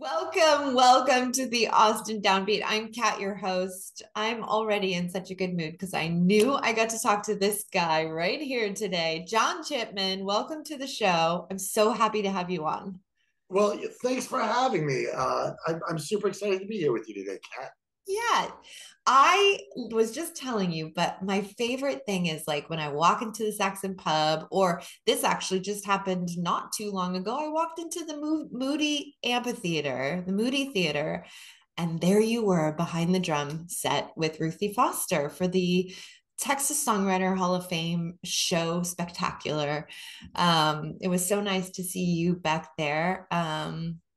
Welcome to the Austin Downbeat. I'm Kat, your host. I'm already in such a good mood because I knew I got to talk to this guy right here today. John Chipman, welcome to the show. I'm so happy to have you on. Well, thanks for having me. I'm super excited to be here with you today, Kat. Yeah, I was just telling you, but my favorite thing is like when I walk into the Saxon pub, or this actually just happened not too long ago. I walked into the Moody Amphitheater, the Moody Theater, and there you were behind the drum set with Ruthie Foster for the Texas Songwriter Hall of Fame show spectacular. It was so nice to see you back there.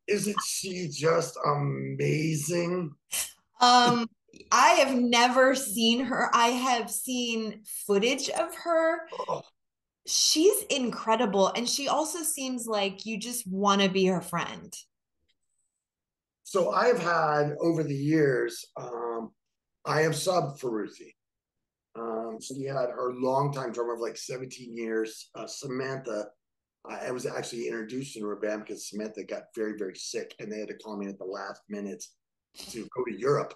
Isn't she just amazing? Um, I have never seen her. I have seen footage of her. Oh, She's incredible. And she also seems like you just want to be her friend. so I've had over the years, I have subbed for Ruthie. So we had her longtime drummer of like 17 years, Samantha. I was actually introduced into her band because Samantha got very, very sick and they had to call me at the last minute to go to Europe,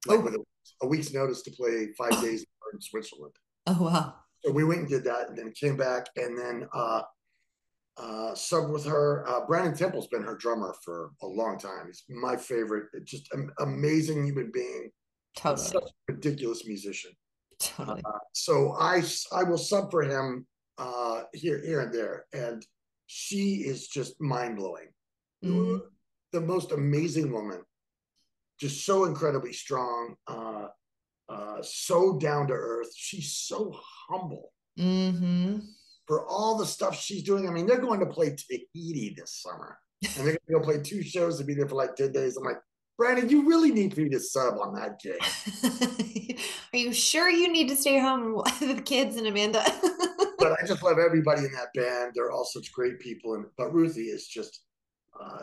like Oh, with a week's notice to play 5 days in Switzerland. oh wow. So we went and did that, and then came back, and then subbed with her. Brandon Temple's been her drummer for a long time. He's my favorite. Just an amazing human being and Totally. such a ridiculous musician. Uh, Totally. so I will sub for him here and there, and she is just mind blowing. Mm, The most amazing woman, just so incredibly strong, so down to earth. She's so humble hmm for all the stuff she's doing. I mean, they're going to play Tahiti this summer, and they're going to go play two shows to be there for like 10 days. I'm like, Brandon, you really need me to sub on that gig. Are you sure you need to stay home with the kids and Amanda? But I just love everybody in that band. They're all such great people. And but Ruthie is just,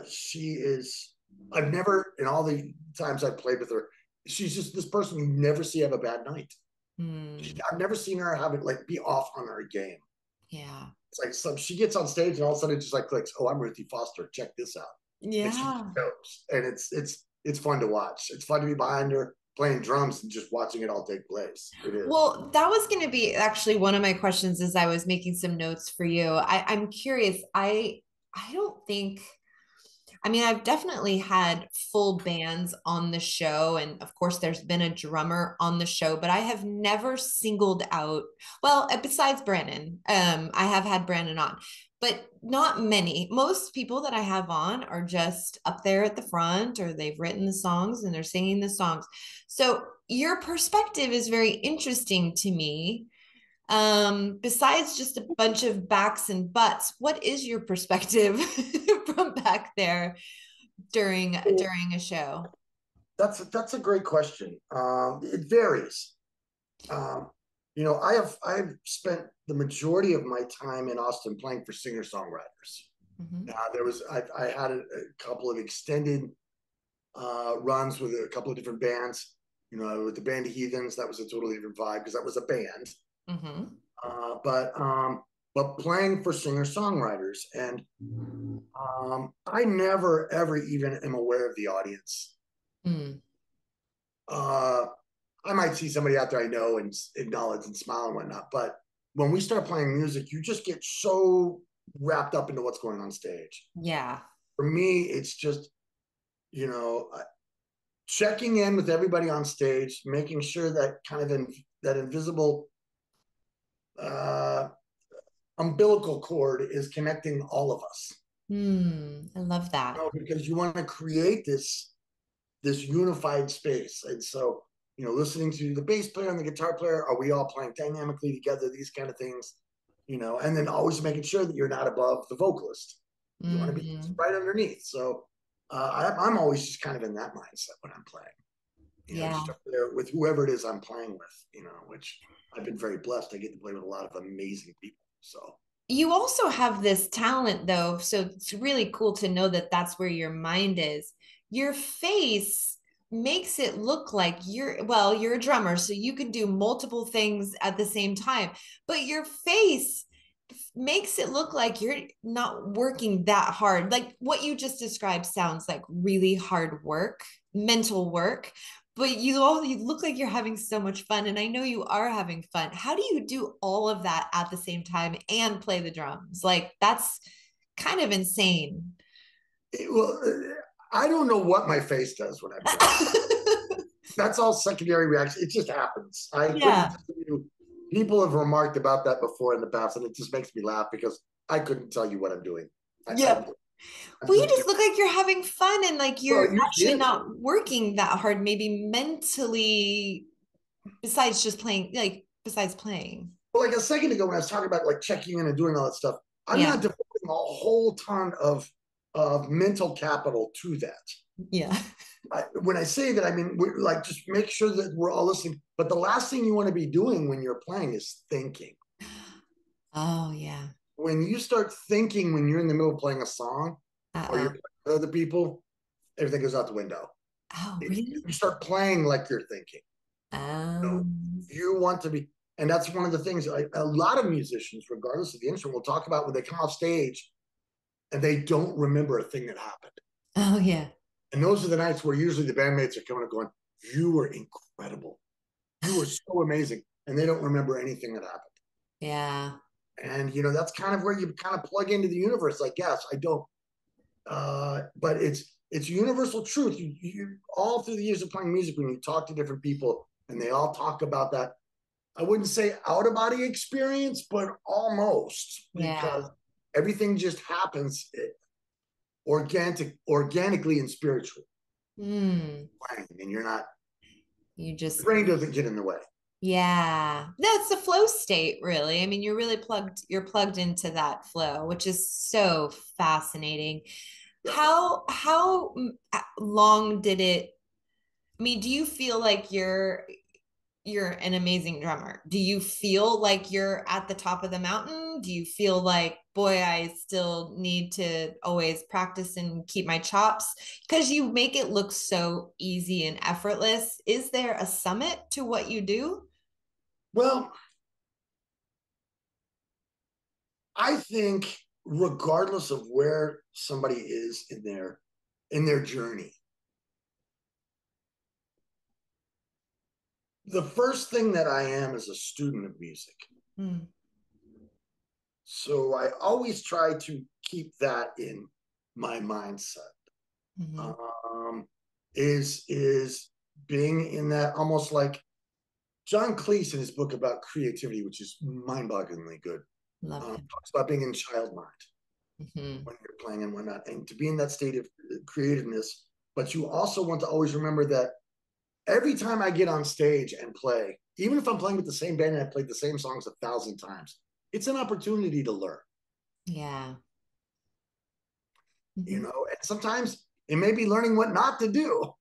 she is. I've never, in all the times I've played with her, she's just this person you never see have a bad night. Hmm. I've never seen her have it like be off on her game. Yeah. It's like some she gets on stage and all of a sudden it just like clicks. Oh, I'm Ruthie Foster. Check this out. And she just Yeah. goes, and it's fun to watch. It's fun to be behind her playing drums and just watching it all take place. It is. Well, that was going to be actually one of my questions as I was making some notes for you. I'm curious. I don't think. I mean, I've definitely had full bands on the show, and of course, there's been a drummer on the show, but I have never singled out. Well, besides Brandon, I have had Brandon on, but not many. Most people that I have on are just up there at the front, or they've written the songs and they're singing the songs. So your perspective is very interesting to me. Besides just a bunch of backs and butts, what is your perspective from back there during a show? That's a great question. It varies. Um, I've spent the majority of my time in Austin playing for singer songwriters. Mhm. I had a couple of extended runs with a couple of different bands. You know, with the band of Heathens, that was a totally different vibe because that was a band. Mhm. Uh, but um, but playing for singer songwriters, and I never ever even am aware of the audience. Mm. Uh, I might see somebody out there I know and acknowledge and smile and whatnot, but when we start playing music, you just get so wrapped up into what's going on stage. Yeah. For me, it's just you know checking in with everybody on stage, making sure that that invisible uh, umbilical cord is connecting all of us. I love that. Because you want to create this unified space, and so listening to the bass player and the guitar player, are we all playing dynamically together? These kind of things, and then always making sure that you're not above the vocalist. You want to be hmm right underneath. So I'm always just kind of in that mindset when I'm playing. Just Yeah. up there with whoever it is I'm playing with. Which I've been very blessed. I get to play with a lot of amazing people. So You also have this talent, though. So it's really cool to know that that's where your mind is. Your face makes it look like you're a drummer, so you can do multiple things at the same time. But your face makes it look like you're not working that hard. Like what you just described sounds like really hard work, mental work, but you look like you're having so much fun. And I know you are having fun. How do you do all of that at the same time and play the drums? Like that's kind of insane. Well, I don't know what my face does when I'm doing it. That's all secondary reaction. It just happens. I couldn't Yeah. tell you. People have remarked about that before in the past, and it just makes me laugh because I couldn't tell you what I'm doing. Yeah. I'm Well, you just just doing. look like you're having fun and like Well, you're it usually actually is. not working that hard, maybe mentally, besides just playing, like besides playing. Well, like a second ago when I was talking about like checking in and doing all that stuff, I'm Yeah. not devoting a whole ton of mental capital to that. Yeah. When I say that, I mean like just make sure that we're all listening. But the last thing you want to be doing when you're playing is thinking. Oh, yeah. When you start thinking when you're in the middle of playing a song or you're Uh-oh. playing with other people, everything goes out the window. Oh, really? You start playing like you're thinking. You know, Um, you want to be, and that's one of the things a lot of musicians, regardless of the instrument, will talk about when they come off stage and they don't remember a thing that happened. oh, yeah. And those are the nights where usually the bandmates are coming up going, "You were incredible. You were so amazing." And they don't remember anything that happened. Yeah. And, that's kind of where you kind of plug into the universe. I guess I don't, but it's universal truth. You all through the years of playing music, when you talk to different people and they all talk about that, I wouldn't say out of body experience, but almost, because Yeah. everything just happens organically and spiritually. Hmm. And you're not, You the just, brain doesn't get in the way. yeah. That's the flow state, really. I mean, you're plugged into that flow, which is so fascinating. Yeah. How long did it, I mean, do you feel like you're an amazing drummer? Do you feel like you're at the top of the mountain? Do you feel like, boy, I still need to always practice and keep my chops? Because you make it look so easy and effortless. Is there a summit to what you do? Well, I think regardless of where somebody is in their journey, the first thing that I am is a student of music. Mm. So I always try to keep that in my mindset. Mm-hmm. Is being in that, almost like John Cleese in his book about creativity, which is mind-bogglingly good, Love him. talks about being in child mind Mm-hmm. when you're playing and whatnot, and to be in that state of creativeness. But you also want to always remember that every time I get on stage and play, even if I'm playing with the same band and I played the same songs 1,000 times, it's an opportunity to learn. Yeah. You Mm-hmm. know, and sometimes it may be learning what not to do.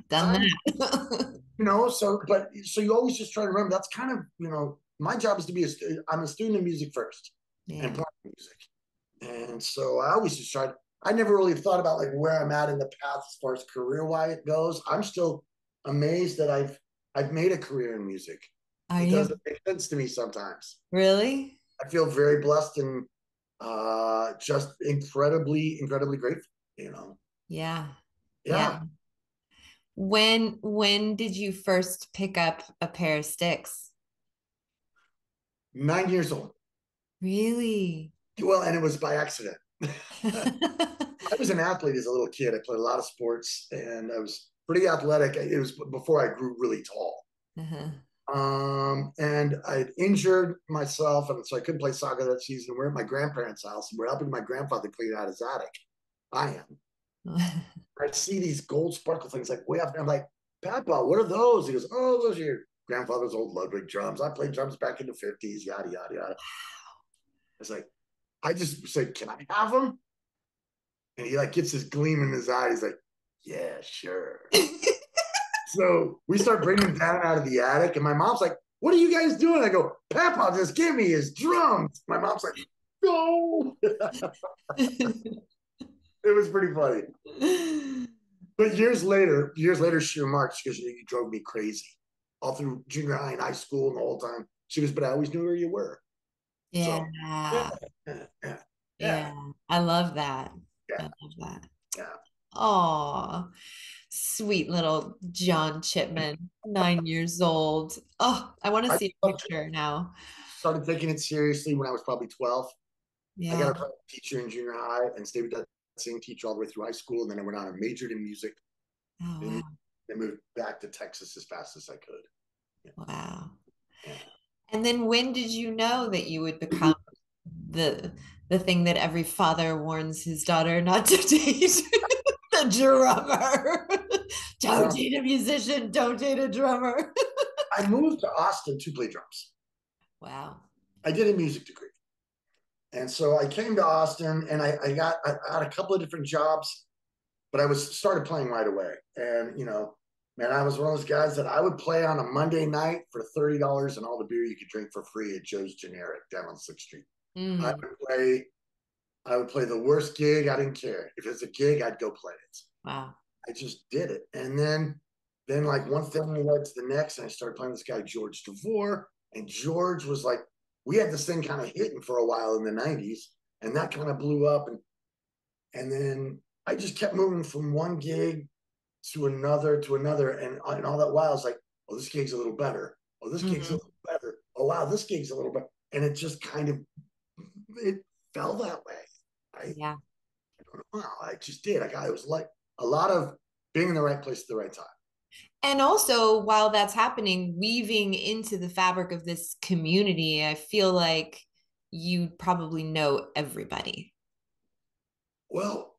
Done that. So you always just try to remember that's kind of, my job is to be I'm a student of music first and Yeah. playing music. And so I always just tried, I never really thought about like where I'm at in the path as far as career wise it goes. I'm still amazed that I've made a career in music. Are It you doesn't make sense to me sometimes. really? I feel very blessed and just incredibly, incredibly grateful, you know. Yeah. Yeah. Yeah. When did you first pick up a pair of sticks? 9 years old. Really? Well, and it was by accident. I was an athlete as a little kid. I played a lot of sports and I was pretty athletic. It was before I grew really tall. Uh-huh. And I injured myself, and so I couldn't play soccer that season. We're at my grandparents' house, and we're helping my grandfather clean out his attic. I am. I see these gold sparkle things like way up there. I'm like, Papa, what are those? He goes, "Oh, those are your grandfather's old Ludwig drums. I played drums back in the 50s, yada, yada, yada." It's like, I just said, "Can I have them?" And he like gets this gleam in his eye. He's like, "Yeah, sure." So we start bringing him down out of the attic, and my mom's like, "What are you guys doing?" I go, "Papa just give me his drums." My mom's like, "No." It was pretty funny. But years later, she remarked, she goes, "You drove me crazy all through junior high and high school and the whole time." She goes, "But I always knew where you were." So yeah, Yeah. yeah, yeah, yeah, Yeah. I love that. yeah, I love that. yeah. Oh, sweet little John Chipman, 9 years old. Oh, I want to I see a picture now. started taking it seriously when I was probably 12. I got Yeah. a private teacher in junior high and stayed with that same teacher all the way through high school. And then I went on and majored in music Oh, and wow. moved back to Texas as fast as I could. Yeah. Wow. Yeah. And then when did you know that you would become the the thing that every father warns his daughter not to date? The drummer. Don't Well, date a musician, don't date a drummer. I moved to Austin to play drums. Wow. I did a music degree. And so I came to Austin and I had a couple of different jobs, but I was started playing right away. And man, I was one of those guys that I would play on a Monday night for $30 and all the beer you could drink for free at Joe's Generic down on 6th Street. I Mm, would play I would play the worst gig. I didn't care. If it's a gig, I'd go play it. wow. I just did it. And then like one thing led to the next, and I started playing this guy, George DeVore. And George was like, we had this thing kind of hitting for a while in the 90s, and that kind of blew up. And then I just kept moving from one gig to another. And all that while I was like, oh, this gig's a little better. Oh, this gig's a Mhm. little better. Oh wow, this gig's a little better. And it just kind of it fell that way. I Yeah. Wow, I just did. It was like a lot of being in the right place at the right time. And also, while that's happening, weaving into the fabric of this community, I feel like you probably know everybody. Well,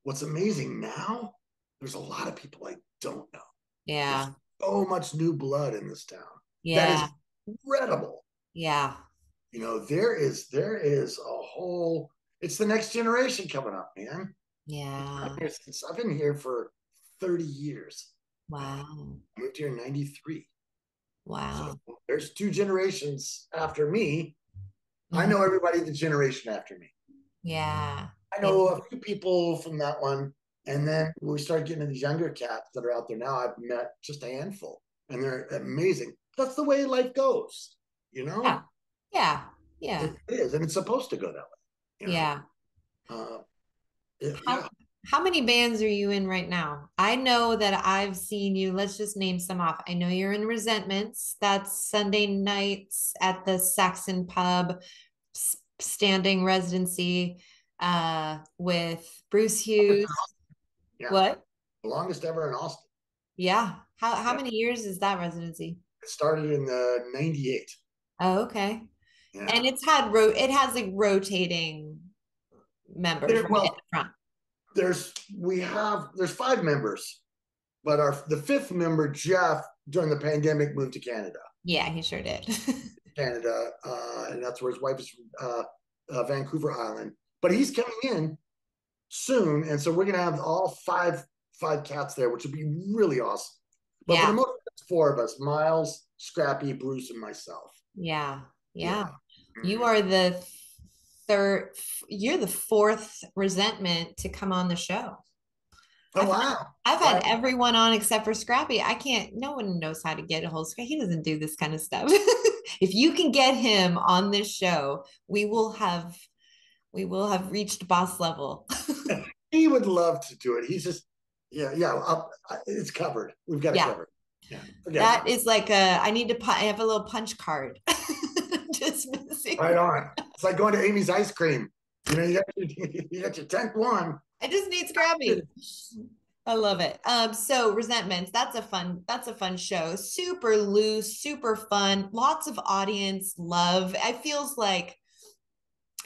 what's amazing now? There's a lot of people I don't know. There's Yeah. so much new blood in this town. That is Yeah. incredible. Yeah. There is a whole. It's the next generation coming up, man. Yeah. I've been here for 30 years. Wow. I moved here in '93. So Wow. there's two generations after me. I Mhm. know everybody the generation after me. Yeah. I Yeah. know a few people from that one. And then when we start getting to these younger cats that are out there now, I've met just a handful and they're amazing. That's the way life goes, you Yeah. know? Yeah. Yeah. It is. And it's supposed to go that way, you know? Yeah. Uh, How yeah. how many bands are you in right now? I know that I've seen you. Let's just name some off. I know you're in Resentments. That's Sunday nights at the Saxon Pub standing residency with Bruce Hughes. Yeah. What? The longest ever in Austin. Yeah. How Yeah. many years is that residency? It started in the 98. Oh, okay. Yeah. And it has like rotating members There, right at well, the front. there's five members, but the fifth member, Jeff, during the pandemic moved to Yeah, he sure did. And that's where his wife is from, Vancouver Island. But he's coming in soon, and so we're gonna have all five cats there, which would be really awesome. But for the Yeah. most part, it's four of us: Miles, Scrappy, Bruce, and myself. Yeah. Yeah. Yeah. You Mhm. are the third, you're the fourth resentment to come on the show. Oh wow! I've had Wow. everyone on except for Scrappy. I can't, no one knows how to get a hold of Scrappy. He doesn't do this kind of stuff. If you can get him on this show, we will have reached boss level. He would love to do it. He's just, yeah, yeah. It's covered. We've got it Yeah. covered. Yeah, forget That about it. is like I have a little punch card. Just missing. Right on. It's like going to Amy's Ice Cream. You got your 10th one. I just need Scrappy. I love it. So Resentments, that's a fun show. Super loose, super fun, lots of audience love. It feels like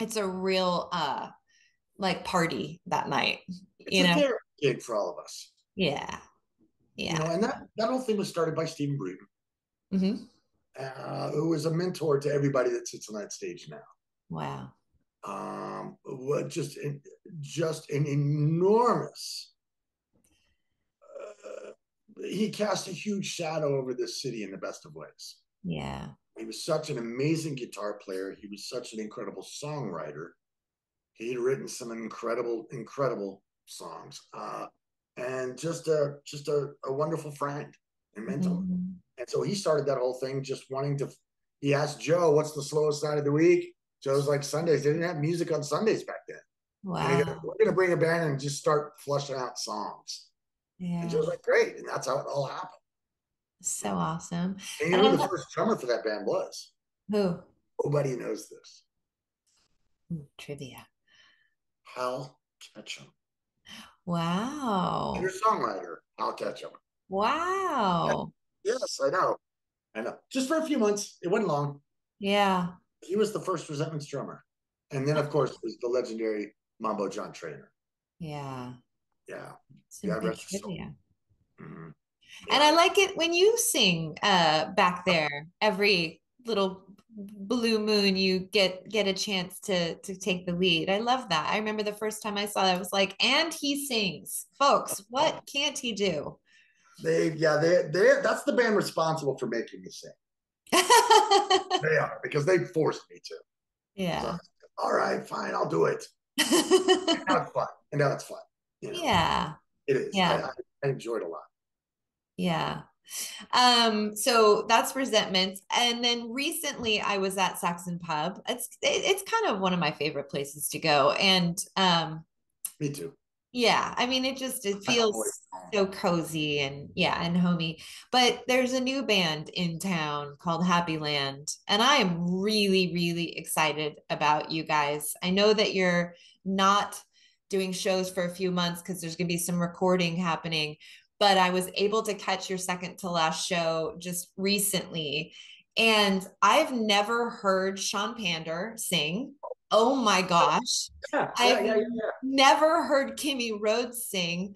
it's a real like party that night, It's you a know? therapy gig for all of us. Yeah. Yeah. And that whole thing was started by Stephen Bruton, Hmm. who is a mentor to everybody that sits on that stage now. Wow. Just an enormous. Uh, he cast a huge shadow over this city in the best of ways. Yeah. He was such an amazing guitar player. He was such an incredible songwriter. He'd written some incredible songs, and just a wonderful friend and mentor. Mhm. And so he started that whole thing just wanting to. He asked Joe, "What's the slowest night of the week?" Joe's like Sundays. They didn't have music on Sundays back then. And he goes, Wow. we're going to bring a band and just start flushing out songs. And Yeah. Joe's like, great. And that's how it all happened. So awesome. And you And know I who the love first drummer for that band was? who? Nobody knows this. Ooh, trivia. Hal Ketchum. Singer Wow. songwriter, Hal Ketchum. Wow. Yes, I know. I know. Just for a few months. It wasn't long. Yeah. He was the first Resentments drummer. And then, of course, was the legendary Mambo John Trainer. Yeah. Yeah. Some God good rest his soul. trivia. Mm-hmm. And Yeah. I like it when you sing back there. Every little blue moon you get a chance to take the lead. I love that. I remember the first time I saw that, I was like, and he sings. Folks, what can't he do? They that's the band responsible for making me sing. They are, because they forced me to. So, Yeah. all right, fine, I'll do it. And now it's fun. And now it's fun. You know, Yeah. it is. Yeah. I enjoyed a lot. Yeah. So that's Resentments. And then recently I was at Saxon Pub. It's kind of one of my favorite places to go. And Me too. yeah, I mean it I feels always, so cozy and yeah, and homey. But there's a new band in town called Happyland, and I am really, really excited about you guys. I know that you're not doing shows for a few months because there's going to be some recording happening, but I was able to catch your second to last show just recently, and I've never heard Sean Pander sing. Oh my gosh. I've yeah. never heard Kimmy Rhodes sing.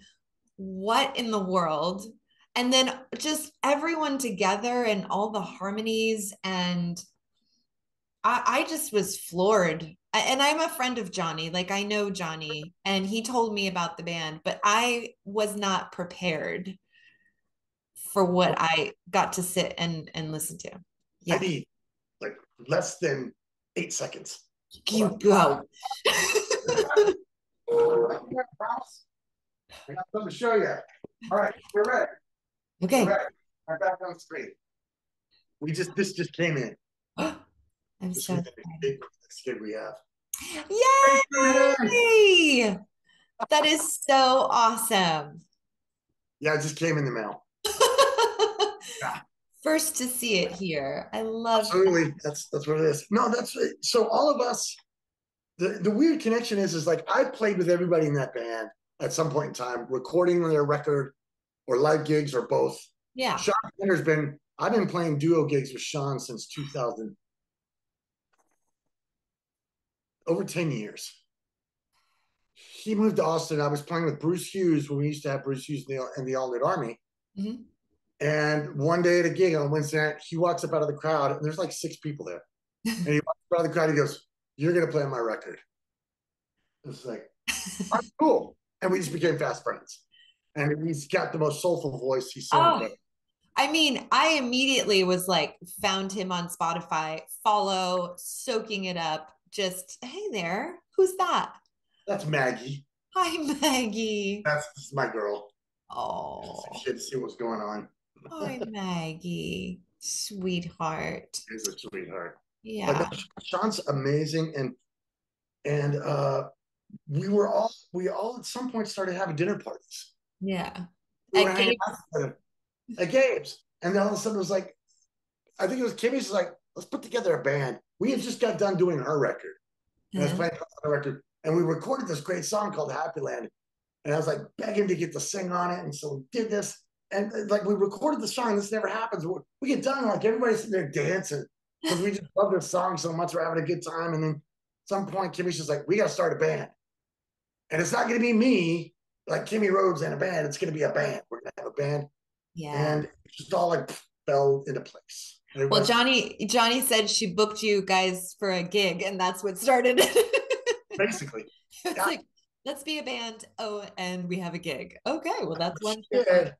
What in the world? And then just everyone together and all the harmonies. And I just was floored. And I'm a friend of Johnny. Like I know Johnny, and he told me about the band, but I was not prepared for what I got to sit and listen to. I Yeah. need like less than 8 seconds. Hold You on. go. I got something to show you. All right, we're ready. We're Okay. ready. I'm back on the screen. This just came in. I'm This so was the excited. big kid we have. Yay! That is so awesome. Yeah, it just came in the mail. Yeah, First to see it here. I love that. absolutely. That's what it is. No, that's so all of us. The weird connection is like I played with everybody in that band at some point in time, recording their record or live gigs or both. Yeah. Sean Penner's been I've been playing duo gigs with Sean since 2000, over 10 years. He moved to Austin. I was playing with Bruce Hughes when we used to have Bruce Hughes in the All Night Army. Mhm. And one day at a gig on Wednesday night, he walks up out of the crowd, and there's like 6 people there. And he walks up out of the crowd, he goes, "You're gonna play on my record." It's like, "I'm cool." And we just became fast friends. And he's got the most soulful voice. He's so Oh, incredible. I mean, I immediately was like, found him on Spotify, follow, soaking it up. Just, hey there, who's that? That's Maggie. Hi, Maggie. This is my girl. Oh, She had to see what's going on. hi, Maggie. Sweetheart. He's a sweetheart. But no, Yeah. Sean's amazing, and we all at some point started having dinner parties. Yeah. We were At hanging Gabe's. out together at Gabe's, and then all of a sudden it was like, I think it was Kimmy's was like, let's put together a band. We had just got done doing her record, and I was Huh? playing her record, and we recorded this great song called Happyland, and I was like begging to get to sing on it, and so we did this, and like we recorded the song. This never happens. We get done, and like everybody's sitting there dancing because we just love this song so much. We're having a good time, and then at some point, Kimmy's just like, we got to start a band, and it's not going to be me like Kimmy Rhodes and a band. It's going to be a band. We're going to have a band, Yeah. and it just all like fell into place. And Well, everybody's Johnny said she booked you guys for a gig, and that's what started it. basically, It's yeah, like, let's be a band. Oh, and we have a gig. Okay, well, that's one step on. did.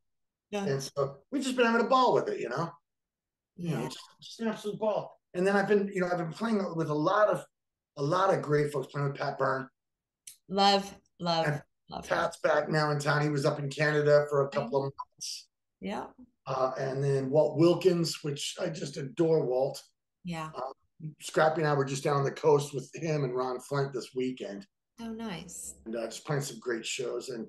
Yeah. And so we've just been having a ball with it, Yeah. just an absolute ball. And then I've been playing with a lot of great folks, playing with Pat Byrne. Love, love, And love him. Pat's back now in town. He was up in Canada for a couple of months. Yeah. And then Walt Wilkins, which I just adore Walt. Yeah. Scrappy and I were just down on the coast with him and Ron Flint this weekend, Oh, nice. and just playing some great shows. And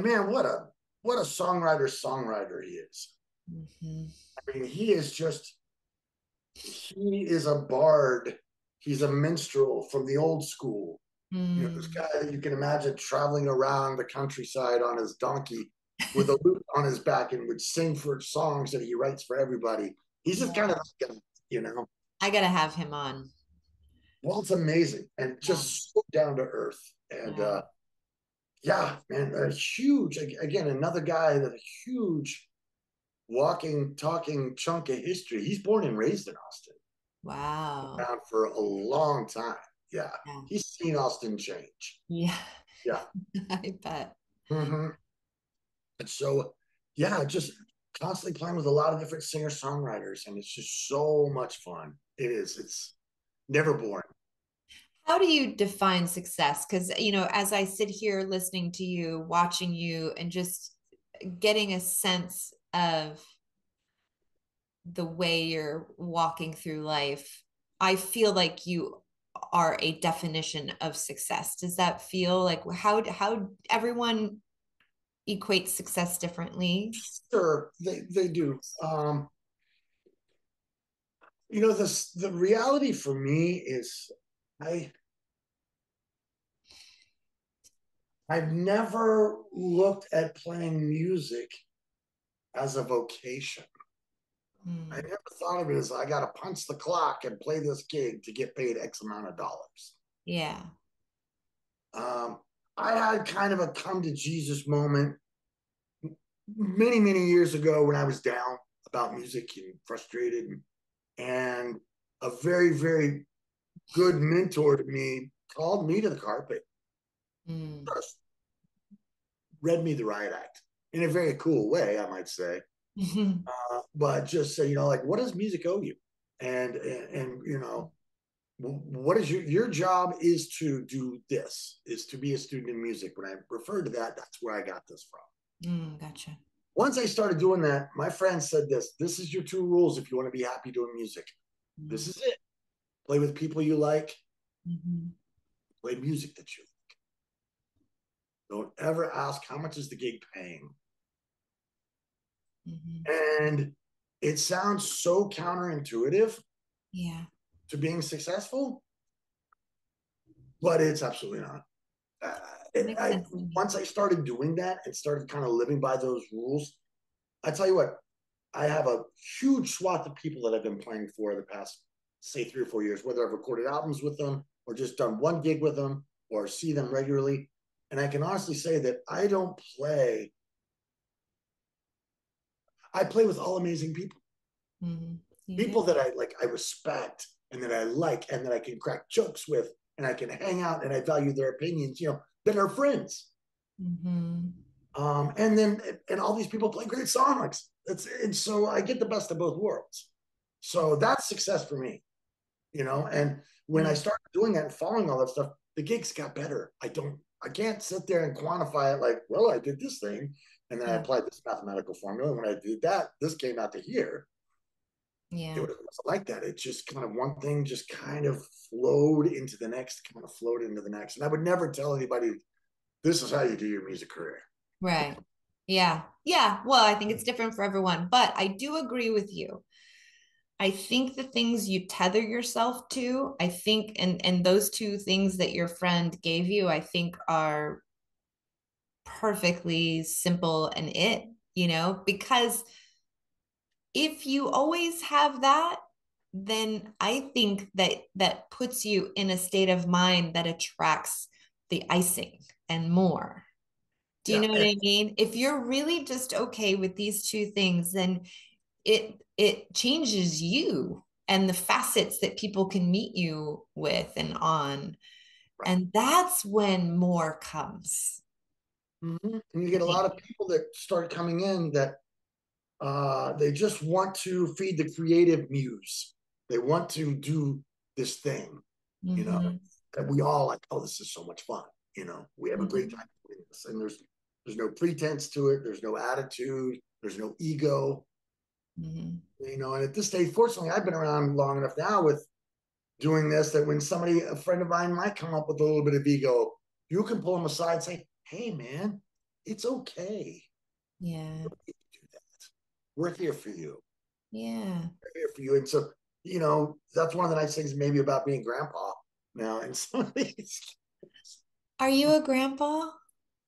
man, what a songwriter he is. Mm-hmm. I mean, he is a bard. He's a minstrel from the old school. You know, this Mm. guy that you can imagine traveling around the countryside on his donkey with a lute on his back and would sing for songs that he writes for everybody. He's just kind of Yeah. that guy, you know. I gotta have him on. Well, it's amazing and Yeah. just so down to earth. And Yeah. yeah, man, a huge, again, another guy that a huge walking, talking chunk of history. He's born and raised in Austin, Wow. around for a long time. Yeah, Yeah. he's seen Austin change. Yeah. Yeah. I bet. Mm-hmm. And so, yeah, just constantly playing with a lot of different singer songwriters, and it's just so much fun. It is. It's never boring. How do you define success? Because, as I sit here listening to you, watching you, and just getting a sense of the way you're walking through life, I feel like you are a definition of success. Does that feel like how everyone equates success differently? Sure, they do. The reality for me is I I've never looked at playing music as a vocation. I Mm, never thought of it as I got to punch the clock and play this gig to get paid X amount of dollars. yeah. Um, I had kind of a come to Jesus moment many, many years ago when I was down about music and frustrated, and a very, very good mentor to me called me to the carpet, Mm. first, read me the riot act in a very cool way, I might say. But just say, like, what does music owe you? And what is your job is to do this, is to be a student in music. When I refer to that, that's where I got this from. Gotcha. Once I started doing that, my friend said this is your two rules if you want to be happy doing music. This Mm. is it. Play with people you like, Mhm. play music that you like. Don't ever ask how much is the gig paying. Mhm. And it sounds so counterintuitive Yeah. to being successful, but it's absolutely not. Uh, Makes sense to me. Once I started doing that and started kind of living by those rules, I tell you what, I have a huge swath of people that I've been playing for the past, say, 3 or 4 years, whether I've recorded albums with them or just done one gig with them or see them regularly. And I can honestly say that I play with all amazing people, You do. people that I respect and that I like and that I can crack jokes with and I can hang out and I value their opinions, that are friends. Hmm. And all these people play great songs. And so I get the best of both worlds. So that's success for me, And when I Yeah. started doing that and following all that stuff, the gigs got better. I can't sit there and quantify it like, well, I did this thing and then I Yeah. applied this mathematical formula. And when I did that, this came out to here. It Yeah. wasn't like that. It just kind of one thing just kind of flowed into the next, kind of flowed into the next. And I would never tell anybody, this is how you do your music career. Right. Yeah. Yeah. Well, I think it's different for everyone, but I do agree with you. I think the things you tether yourself to, I think, and those two things that your friend gave you, I think are perfectly simple and because if you always have that, then I think that puts you in a state of mind that attracts the icing and more. Do you Yeah. know what I mean? If you're really just okay with these two things, then it changes you and the facets that people can meet you with and on. Right. And that's when more comes. Mm-hmm. And you get a lot of people that start coming in that they just want to feed the creative muse. They want to do this thing, you know, Mm-hmm. that we all like, oh, this is so much fun. We have a great Mm-hmm. time doing this. And there's no pretense to it. There's no attitude. There's no ego, Mm-hmm. And at this stage, fortunately, I've been around long enough now with doing this that when somebody, a friend of mine, might come up with a little bit of ego, you can pull them aside and say, "Hey, man, it's okay. Yeah. We're here for you. Yeah. We're here for you." And so, that's one of the nice things maybe about being grandpa now. And some of these, Are you a grandpa?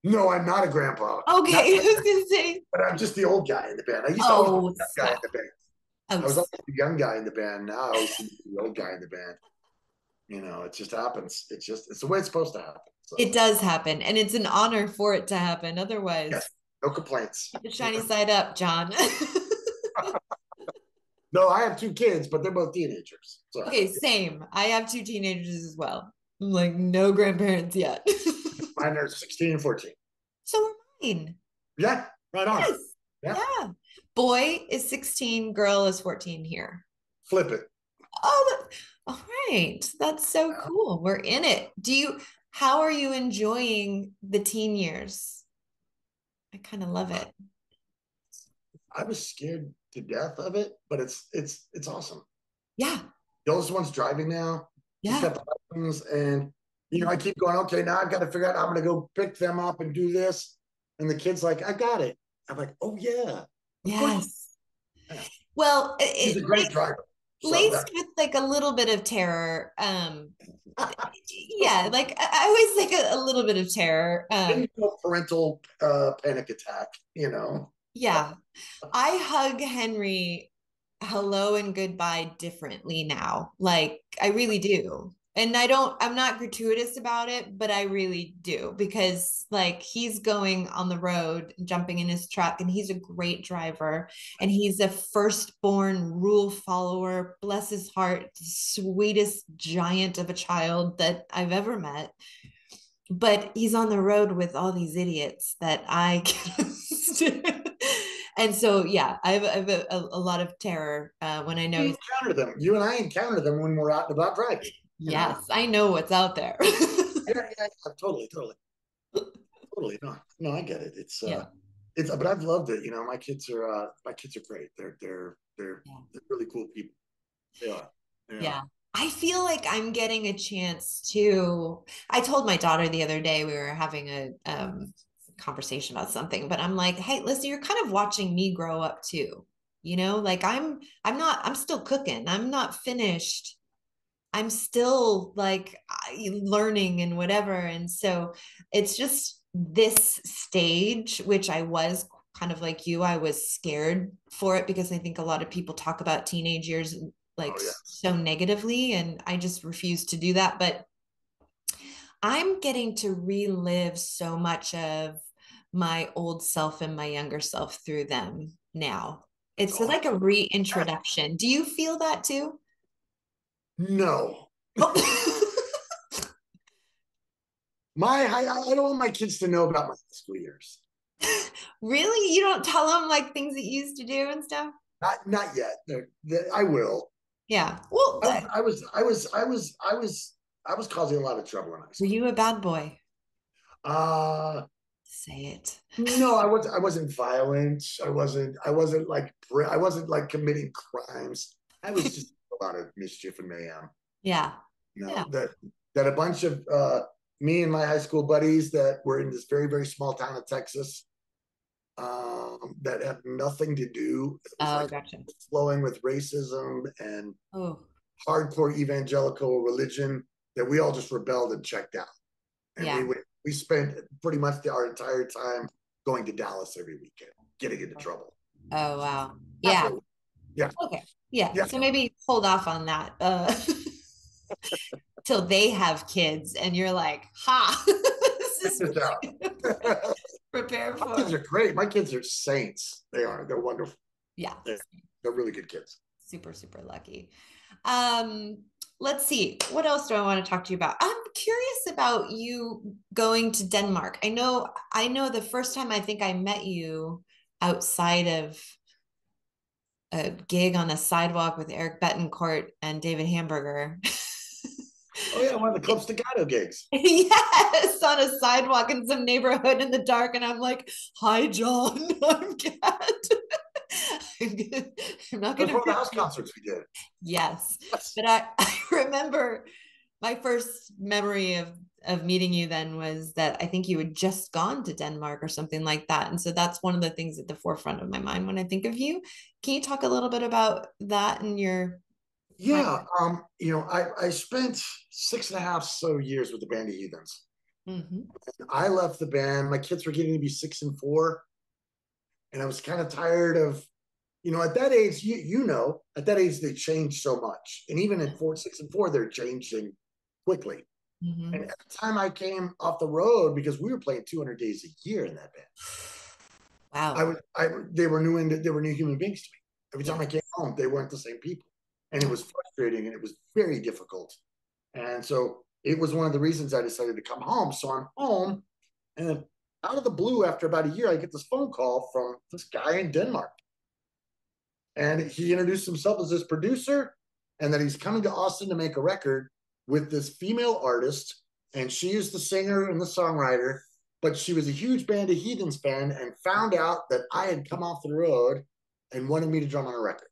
no, I'm not a grandpa. Not, Okay, I was gonna say. but I'm just the old guy in the band. I used to always be Oh, the young guy in stop. the band. Oh, I was always the young guy in the band. Now I always seem to be the old guy in the band. It just happens. It's the way it's supposed to happen. So it does happen, and it's an honor for it to happen. yes, Otherwise, no complaints. the shiny side up, John. No, I have two kids, but they're both teenagers. So Okay, same. I have two teenagers as well. I'm like, no grandparents yet. mine are 16 and 14. So are mine. Yeah, right on. Yes. Yeah, Yeah. Boy is 16, girl is 14 here. flip it. Oh, all right. That's so Yeah. cool. We're in it. How are you enjoying the teen years? I kind of love it. I was scared to death of it, but it's awesome. Yeah. The oldest one's driving now. Just Yeah. got the license, and I keep going. Okay, now I've got to figure out how I'm going to go pick them up and do this. And the kid's like, "I got it." I'm like, "Oh yeah, of course." Yes. Yeah. Well, He's a great driver. So laced that with like a little bit of terror. Yeah, like I always like a little bit of terror. parental panic attack. Yeah, I hug Henry hello and goodbye differently now. Like I really do. And I'm not gratuitous about it, but I really do because like he's going on the road, jumping in his truck, and he's a great driver. And he's a firstborn rule follower, bless his heart, sweetest giant of a child that I've ever met. But he's on the road with all these idiots that I can't stand. And so, yeah, I have a lot of terror when I know We he's. encounter them. You and I encounter them when we're out and about driving. Yes, I know what's out there. Yeah, totally, totally, totally. No, no, I get it. Yeah. But I've loved it. My kids are great. Yeah. They're really cool people. They are. They Yeah. are. I feel like I'm getting a chance to. I told my daughter the other day we were having a conversation about something, but I'm like, hey, listen, you're kind of watching me grow up too. Like I'm still cooking. I'm not finished. I'm still like learning and whatever. And so it's just this stage, which I was kind of like you, I was scared for it because I think a lot of people talk about teenage years like Oh yeah. so negatively, and I just refuse to do that. But I'm getting to relive so much of my old self and my younger self through them now. That's It's like a awesome. reintroduction. Do you feel that too? No. Oh. I don't want my kids to know about my high school years. Really? You don't tell them like things that you used to do and stuff? Not yet. I will. Yeah. Well, I was causing a lot of trouble in high were school. you a bad boy? Uh Say it. no, I wasn't violent. I wasn't like committing crimes. I was just a lot of mischief and mayhem. Yeah. You Yeah. know, that a bunch of me and my high school buddies that were in this very, very small town of Texas, that had nothing to do. It was Oh, like gotcha. flowing with racism and Oh, hardcore evangelical religion, that we all just rebelled and checked out. And yeah. we spent pretty much our entire time going to Dallas every weekend, getting into trouble. Oh, wow. That's Yeah. what. Yeah. Okay. Yeah. Yeah. So maybe hold off on that till they have kids and you're like, ha, this Check is this out. prepare My kids for. are great. My kids are saints. They are. They're wonderful. Yeah. They're really good kids. Super, super lucky. Um, let's see. What else do I want to talk to you about? I'm curious about you going to Denmark. I know the first time I think I met you outside of a gig on a sidewalk with Eric Betancourt and David Hamburger. Oh yeah, one of the Club Staccato gigs. Yes, on a sidewalk in some neighborhood in the dark, and I'm like, "Hi, John, I'm Kat." I'm not That was gonna one of the pick house you. concerts we did. Yes. Yes. But I remember my first memory of meeting you then was that I think you had just gone to Denmark or something like that. And so that's one of the things at the forefront of my mind when I think of you. Can you talk a little bit about that and your time? Yeah. I spent 6.5 so years with the band of Heathens. Mm-hmm. I left the band. My kids were getting to be 6 and 4, and I was kind of tired of, at that age, at that age they change so much, and even at 6 and 4, they're changing quickly. And Mm-hmm. at the time I came off the road because we were playing 200 days a year in that band. I Wow. was, I they were new human beings to me. Every time I came Yes. home, they weren't the same people, and it Oh, was frustrating and it was very difficult. And so it was one of the reasons I decided to come home. So I'm home, and then out of the blue, after about a year, I get this phone call from this guy in Denmark, and he introduced himself as this producer, and that he's coming to Austin to make a record with this female artist, and she is the singer and the songwriter. But she was a huge Band of Heathens fan and found out that I had come off the road and wanted me to drum on a record.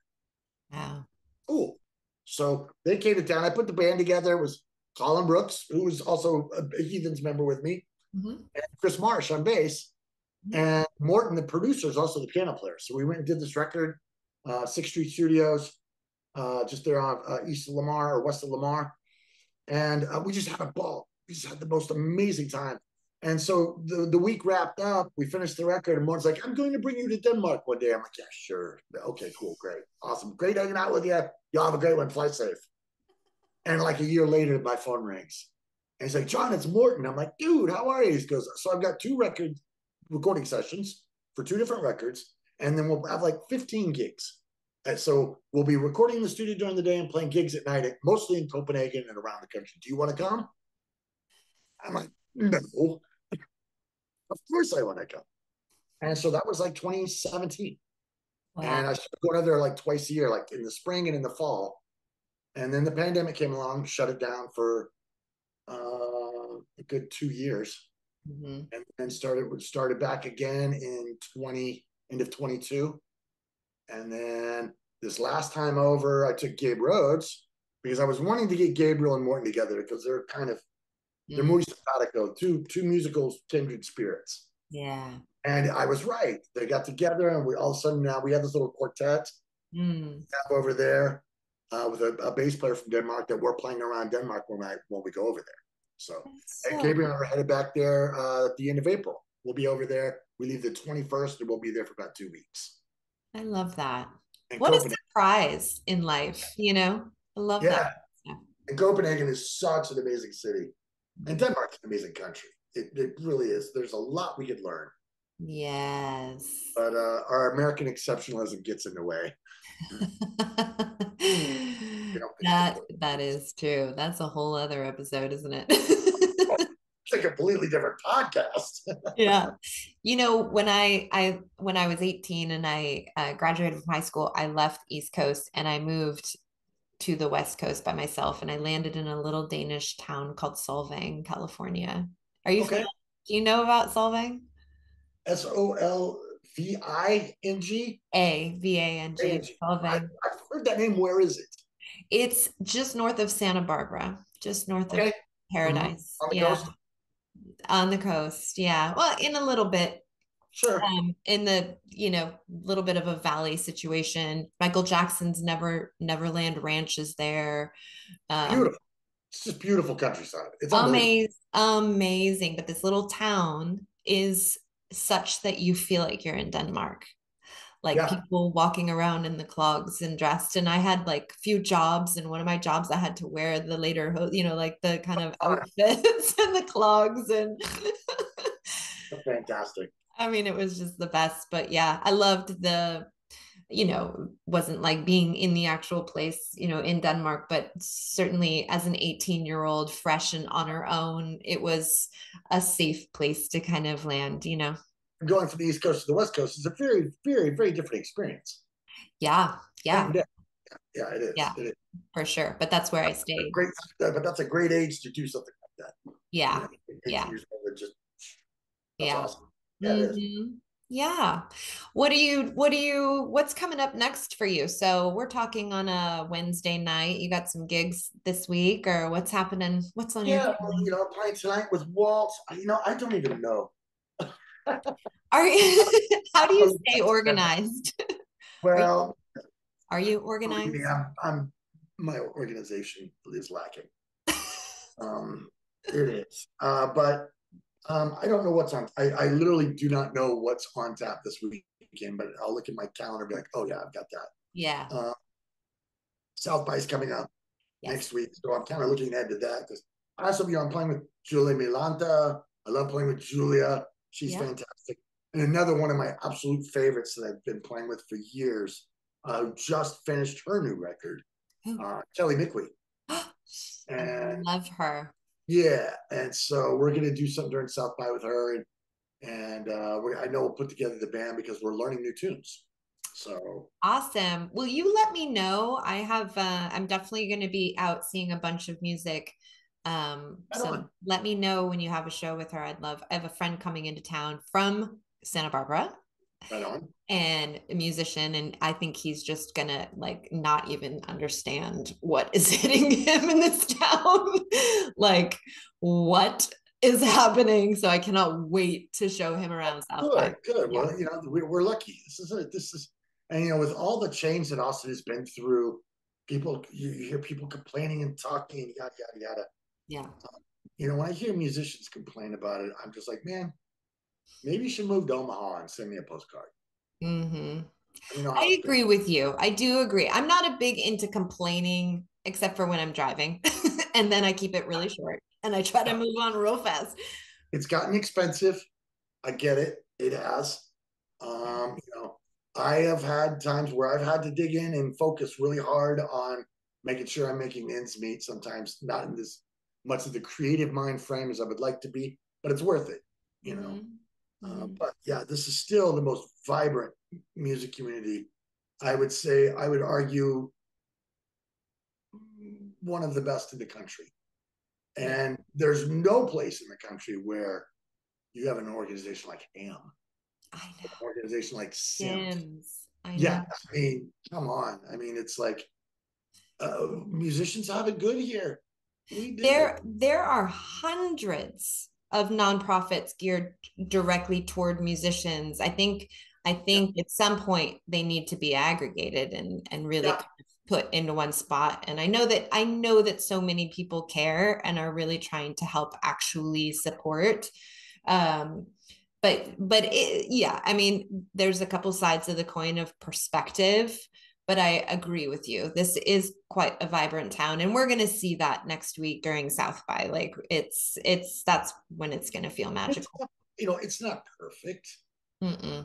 wow. Cool. So they came to town. I put the band together. It was Colin Brooks, who was also a Heathens member with me, Mm-hmm. and Chris Marsh on bass, Mm-hmm. and Morton, the producer, is also the piano player. So we went and did this record, Sixth Street Studios, just there on east of Lamar or west of Lamar, and we just had a ball. We just had the most amazing time. And so the week wrapped up, we finished the record, and Morton's like, "I'm going to bring you to Denmark one day." I'm like, "Yeah, sure. Okay, cool, great, awesome, great hanging out with you. Y'all have a great one. Fly safe." And like a year later, my phone rings. And he's like, "John, it's Morton." I'm like, "Dude, how are you?" He goes, "So I've got 2 record recording sessions for 2 different records, and then we'll have like 15 gigs. And so we'll be recording in the studio during the day and playing gigs at night, mostly in Copenhagen and around the country. Do you want to come?" I'm like, "No, of course I want to come." And so that was like 2017. Wow. And I started going over there like twice a year, like in the spring and in the fall. And then the pandemic came along, shut it down for a good 2 years, Mm-hmm. and then started back again in 20 end of 22. And then this last time over, I took Gabe Rhodes because I was wanting to get Gabriel and Morton together because they're Mm. muy simpatico, two musical kindred spirits. Yeah. And I was right. They got together, and we all of a sudden now we have this little quartet Mm. over there with a bass player from Denmark that we're playing around Denmark when we go over there. So So Gabriel and I are headed back there at the end of April. We'll be over there. We leave the 21st, and we'll be there for about 2 weeks. I love that. And What a Copenhagen, surprise in life, you know? I love that. yeah, and Copenhagen is such an amazing city, and Denmark's an amazing country. It really is. There's a lot we could learn, Yes. but our American exceptionalism gets in the way. We don't think That so. that is true. That's a whole other episode, isn't It's it? a completely different podcast. Yeah. You know, when I was 18 and I graduated from high school, I left East Coast and I moved to the West Coast by myself and I landed in a little Danish town called Solvang, California. Are you Okay. familiar? Do you know about Solvang? Solving. Vang, Solvang. I've heard that name. Where is it? It's just north of Santa Barbara, just north of Okay. Mm-hmm. Paradise. On the Yeah, coast? on the coast. Yeah. Well, in a little bit, Sure. in the, little bit of a valley situation. Michael Jackson's Neverland Ranch is there. Um, Beautiful. It's just beautiful countryside. It's unbelievable. amazing. But this little town is such that you feel like you're in Denmark. Like Yeah. people walking around in the clogs and dressed. And I had like a few jobs, and one of my jobs I had to wear the later, like the kind of outfits and the clogs. And Fantastic. I mean, it was just the best. But yeah, I loved wasn't like being in the actual place, in Denmark, but certainly as an 18-year-old, fresh and on her own, it was a safe place to kind of land. Going from the East Coast to the West Coast is a very, very, very different experience. Yeah, yeah, Yeah, it is. yeah, It is. for sure. But that's where I stayed. Great, but that's a great age to do something like that. Yeah, 18 yeah, years old, just that's yeah. awesome. Yeah, it is. Mm-hmm. Yeah. What's coming up next for you? So we're talking on a Wednesday night. You got some gigs this week, or what's happening? What's on your Yeah, well, calendar? I'm playing tonight with Walt. I don't even know. Are you, how do you Oh, stay organized? Are you, well, are you believe me, organized? my organization is lacking. Um, it is. But I don't know what's on. I literally do not know what's on tap this weekend, but I'll look at my calendar and be like, oh yeah, I've got that. Yeah. South by is coming up Yes. next week, so I'm kind of looking ahead to that because also, I'm playing with Julia Milanta. I love playing with Julia. She's Yeah. fantastic. And another one of my absolute favorites that I've been playing with for years, just finished her new record, Oh, Kelly McQueen. I And love her. yeah, and so we're gonna do something during South by with her, and I know we'll put together the band because we're learning new tunes. So Awesome. Will you let me know? I'm definitely going to be out seeing a bunch of music. right So on, let me know when you have a show with her. I have a friend coming into town from Santa Barbara right on. and a musician, and I think he's just gonna like not even understand what is hitting him in this town. Like, what is happening? So I cannot wait to show him around South by. Good, good. Yeah. Well, we're lucky. And with all the change that Austin has been through, you hear people complaining and talking and yada yada yada. Yeah. When I hear musicians complain about it, I'm just like, man, maybe you should move to Omaha and send me a postcard. Mm-hmm. Let me know how I it's been. agree with you. I do agree. I'm not a big into complaining, except for when I'm driving. And then I keep it really short and I try to move on real fast. It's gotten expensive. I get it. It has. Yeah. I have had times where I've had to dig in and focus really hard on making sure I'm making ends meet. Sometimes not in this much of the creative mind frame as I would like to be, but it's worth it. You know. Mm-hmm. Mm-hmm. But yeah, this is still the most vibrant music community. I would say, I would argue, one of the best in the country. Yeah. And there's no place in the country where you have an organization like AM, I an know. organization like Sims. Sims. I know. Yeah, I mean, come on. I mean, it's like musicians have it good here. We do. There are hundreds of nonprofits geared directly toward musicians. I Yeah, think at some point they need to be aggregated and really yeah. kind of put into one spot. And I know that so many people care and are really trying to help actually support. Um, yeah, I mean, there's a couple sides of the coin of perspective, but I agree with you. This is quite a vibrant town, and we're going to see that next week during South by. Like, that's when it's going to feel It's magical. not, it's not perfect. Mm-mm.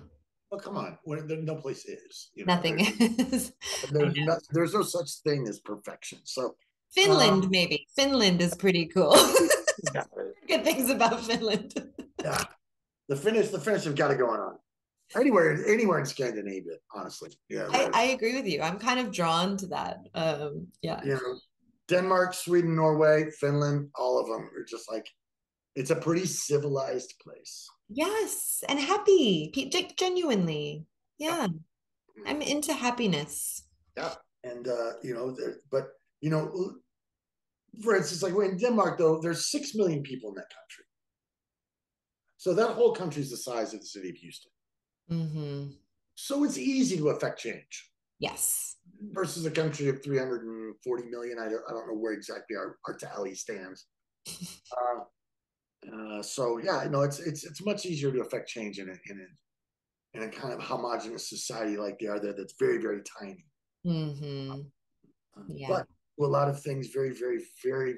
Well, come on. No place is. Nothing is. I know. There's no such thing as perfection. So, Finland, um, maybe. Finland is pretty cool. yeah, Good things about Finland. yeah. The Finnish have got it going on. Anywhere in Scandinavia, honestly. Yeah, I agree with you. I'm kind of drawn to that. Yeah. you know, Denmark, Sweden, Norway, Finland, all of them are just like, it's a pretty civilized place. Yes, and happy, genuinely. Yeah, Yeah, I'm into happiness. yeah, and but you know, for instance, like in Denmark, though, there's 6 million people in that country, so that whole country is the size of the city of Houston. Mm-hmm. So it's easy to affect change Yes. versus a country of 340 million. I don't know where exactly our tally stands. So yeah, no, it's much easier to affect change in a kind of homogenous society like they are there. That's very very tiny. Mm-hmm. Yeah. But a lot of things very very very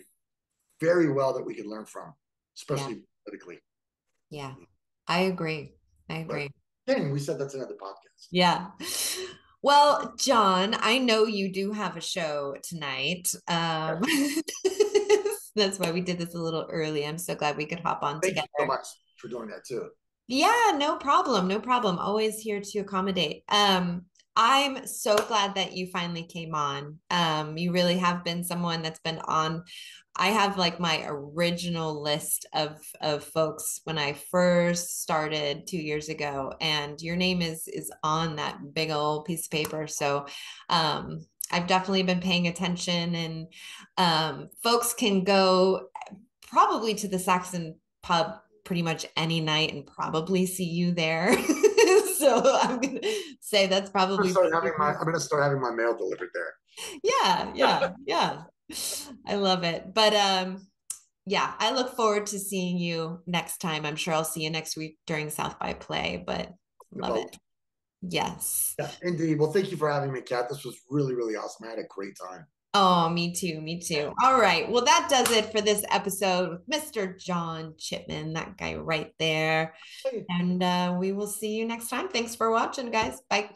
very well that we could learn from, Yeah. especially politically. Yeah. I agree. I But agree. again, we said that's another podcast. Yeah. Well, John, I know you do have a show tonight. Yeah. That's why we did this a little early. I'm so glad we could hop on Thank you so together. much for doing that too. Yeah, no problem. No problem. Always here to accommodate. I'm so glad that you finally came on. You really have been someone that's been on. I have like my original list of folks when I first started 2 years ago, and your name is on that big old piece of paper. So I've definitely been paying attention, and folks can go probably to the Saxon pub pretty much any night and probably see you there. So I'm gonna say that's probably I'm gonna start having my mail delivered there. yeah, yeah, yeah. I love it. But yeah, I look forward to seeing you next time. I'm sure I'll see you next week during South by Play, but love it. Yes. Yeah, indeed. Well, thank you for having me, Kat. This was really, really awesome. I had a great time. Oh, me too. Me too. All right. Well, that does it for this episode with Mr. John Chipman, that guy right there. And we will see you next time. Thanks for watching, guys. Bye.